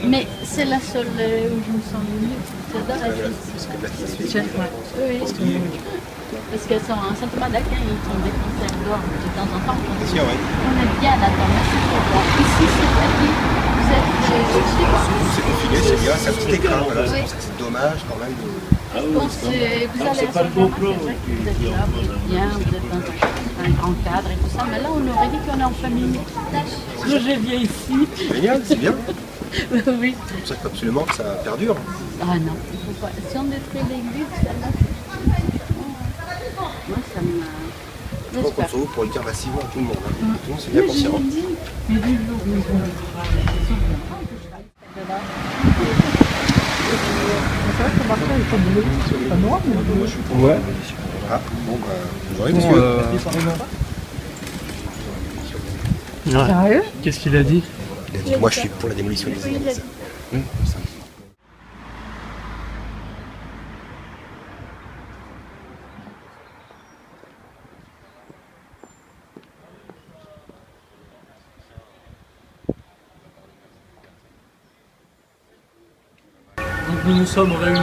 Mais c'est la seule où je me sens venue. J'adore la fille. Oui. Parce qu'elles sont en Saint-Thomas d'Aquin, ils font des concerts dehors de temps en temps. On est bien là-dedans. Ici, c'est taqué. C'est configuré, c'est bien, c'est un petit écran. Voilà. C'est dommage quand même. Vous allez à Saint-Thomas, c'est vrai que vous êtes là, vous êtes bien, vous êtes dans un grand cadre et tout ça. Mais là, on aurait dit qu'on est en famille. Je viens ici. C'est génial, c'est bien. Oui. C'est pour ça qu'il faut absolument que ça perdure. Ah non, il ne faut pas. Si on détruit l'église, ça là. Moi, ça me. Je crois qu'on se retrouve pour le dire massivement à tout le monde. Tout le monde, c'est bien conscient. Mais du jour où ils vont Ouais. Ah, bon, bah, bonjour, monsieur. Sérieux? Qu'est-ce qu'il a dit? Il a dit, moi je suis pour la démolition des églises. Nous nous sommes réunis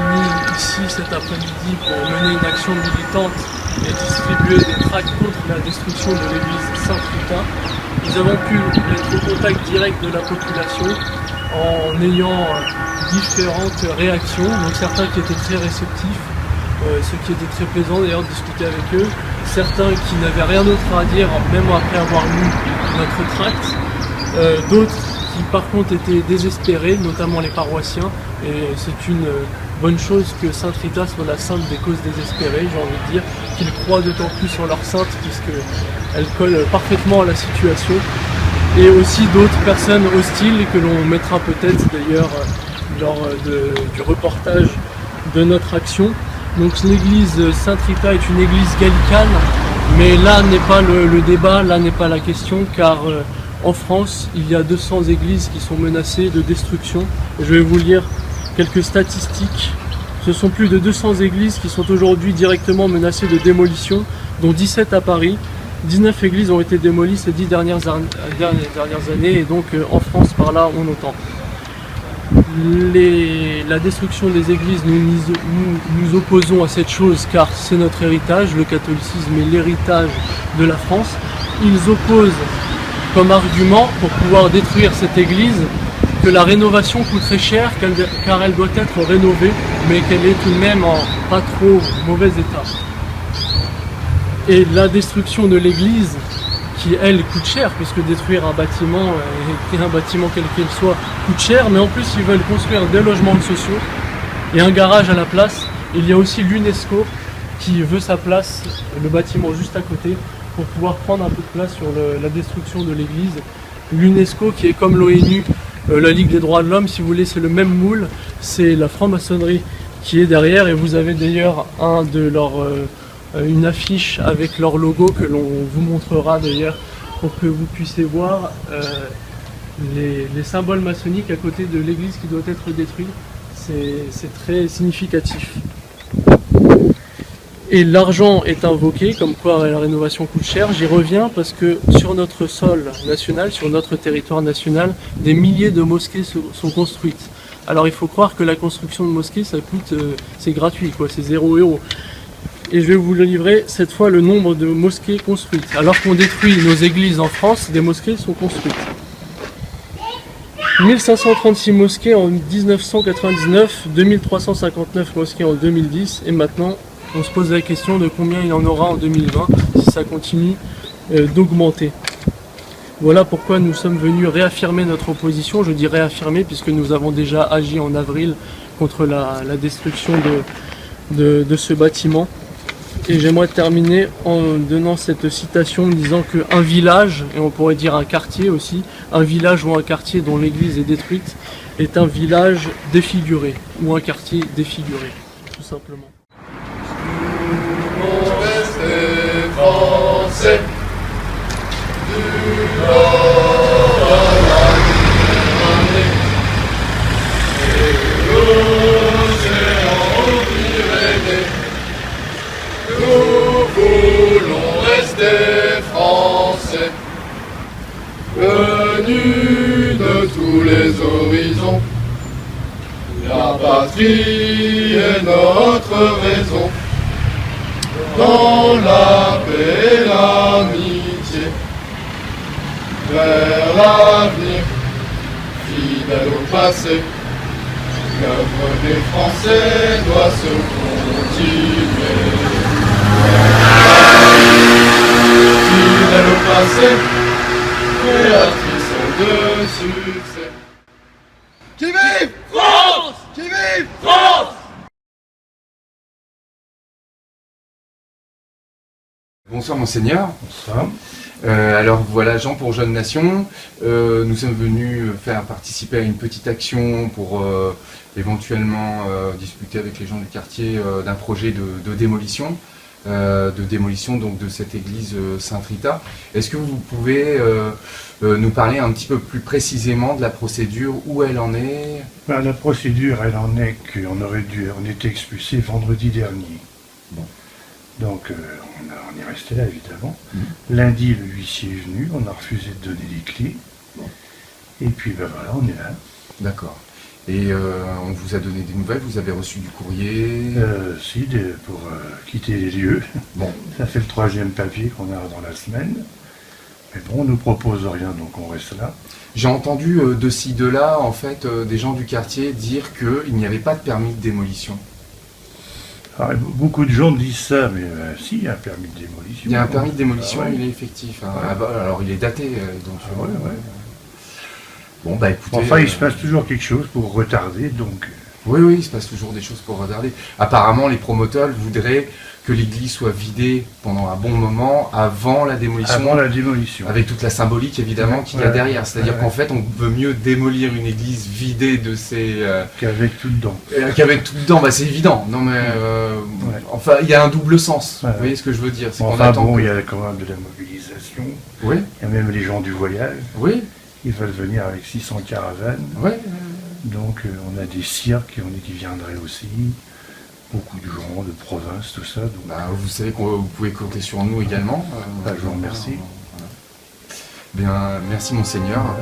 ici cet après-midi pour mener une action militante et distribuer des tracts contre la destruction de l'église Saint-Rita. Nous avons pu être au contact direct de la population en ayant différentes réactions, donc certains qui étaient très réceptifs, ce qui était très plaisant d'ailleurs de discuter avec eux, certains qui n'avaient rien d'autre à dire même après avoir lu notre tract, d'autres qui par contre étaient désespérés, notamment les paroissiens, et c'est une bonne chose que Sainte Rita soit la sainte des causes désespérées, j'ai envie de dire, qu'ils croient d'autant plus en leur sainte puisqu'elle colle parfaitement à la situation, et aussi d'autres personnes hostiles que l'on mettra peut-être d'ailleurs lors du reportage de notre action. Donc l'église Sainte Rita est une église gallicane, mais là n'est pas le débat, là n'est pas la question, car en France, il y a 200 églises qui sont menacées de destruction. Je vais vous lire quelques statistiques. Ce sont plus de 200 églises qui sont aujourd'hui directement menacées de démolition, dont 17 à Paris. 19 églises ont été démolies ces 10 dernières années, et donc en France, par là, on entend. La destruction des églises, nous opposons à cette chose car c'est notre héritage, le catholicisme est l'héritage de la France. Ils opposent comme argument pour pouvoir détruire cette église que la rénovation coûterait cher car elle doit être rénovée, mais qu'elle est tout de même en pas trop mauvais état. Et la destruction de l'église, qui elle coûte cher, puisque détruire un bâtiment quel qu'il soit coûte cher, mais en plus ils veulent construire des logements sociaux et un garage à la place. Il y a aussi l'UNESCO qui veut sa place, le bâtiment juste à côté, pour pouvoir prendre un peu de place sur la destruction de l'église. L'UNESCO qui est comme l'ONU, la Ligue des droits de l'homme, si vous voulez, c'est le même moule, c'est la franc-maçonnerie qui est derrière, et vous avez d'ailleurs une affiche avec leur logo que l'on vous montrera d'ailleurs pour que vous puissiez voir les symboles maçonniques à côté de l'église qui doit être détruite. C'est très significatif. Et l'argent est invoqué, comme quoi la rénovation coûte cher. J'y reviens parce que sur notre sol national, sur notre territoire national, des milliers de mosquées sont construites. Alors il faut croire que la construction de mosquées, ça coûte, c'est gratuit, quoi, c'est 0 €. Et je vais vous le livrer cette fois le nombre de mosquées construites. Alors qu'on détruit nos églises en France, des mosquées sont construites. 1536 mosquées en 1999, 2359 mosquées en 2010, et maintenant on se pose la question de combien il y en aura en 2020 si ça continue d'augmenter. Voilà pourquoi nous sommes venus réaffirmer notre opposition. Je dis réaffirmer puisque nous avons déjà agi en avril contre la destruction de ce bâtiment. Et j'aimerais terminer en donnant cette citation disant qu'un village, et on pourrait dire un quartier aussi, un village ou un quartier dont l'église est détruite est un village défiguré ou un quartier défiguré, tout simplement. Français, du nord à la Méditerranée, et l'océan aux Pyrénées, nous voulons rester français. venus de tous les horizons. La patrie est notre raison. Dans la paix et l'amitié, vers l'avenir, fidèle au passé, l'œuvre des Français doit se continuer. Fidèle au passé, créatrice de succès. Qui vive France! Qui vive France! Bonsoir Monseigneur. Bonsoir. Alors voilà, Jean pour Jeunes Nations. Nous sommes venus faire participer à une petite action pour éventuellement discuter avec les gens du quartier d'un projet de démolition. Donc de cette église Saint-Rita. Est-ce que vous pouvez nous parler un petit peu plus précisément de la procédure, où elle en est? La procédure, elle en est on était expulsé vendredi dernier. Bon. Donc on est resté là évidemment. Lundi, le huissier est venu, on a refusé de donner les clés. Et puis voilà, on est là. D'accord. Et on vous a donné des nouvelles, vous avez reçu du courrier? Pour quitter les lieux. Bon. Ça fait le 3e papier qu'on a dans la semaine. Mais bon, on ne nous propose rien, donc on reste là. J'ai entendu de ci, de là, en fait, des gens du quartier dire qu'il n'y avait pas de permis de démolition. Alors, beaucoup de gens disent ça, mais si, il y a un permis de démolition. Il y a un permis de démolition, ouais. Il est effectif. Hein. Ouais. Ah bah, alors il est daté, donc. Ouais. Bon, bah écoutez. Enfin, il se passe toujours quelque chose pour retarder, donc. Oui, il se passe toujours des choses pour retarder. Apparemment, les promoteurs voudraient que l'église soit vidée pendant un bon moment avant la démolition. Avant la démolition. Avec toute la symbolique, évidemment, qu'il y a derrière. C'est-à-dire qu'en fait, on veut mieux démolir une église vidée de ses... Qu'avec tout dedans. Qu'avec tout dedans, bah c'est évident. Non mais... Enfin, il y a un double sens. Ouais. Vous voyez ce que je veux dire? Il y a quand même de la mobilisation. Oui. Il y a même les gens du voyage. Oui. Ils veulent venir avec 600 caravanes. Oui. Donc on a des cirques qui viendraient aussi. Beaucoup de gens de province, tout ça. Donc, vous savez que vous pouvez compter sur nous également. Je vous remercie. Bien, merci Monseigneur.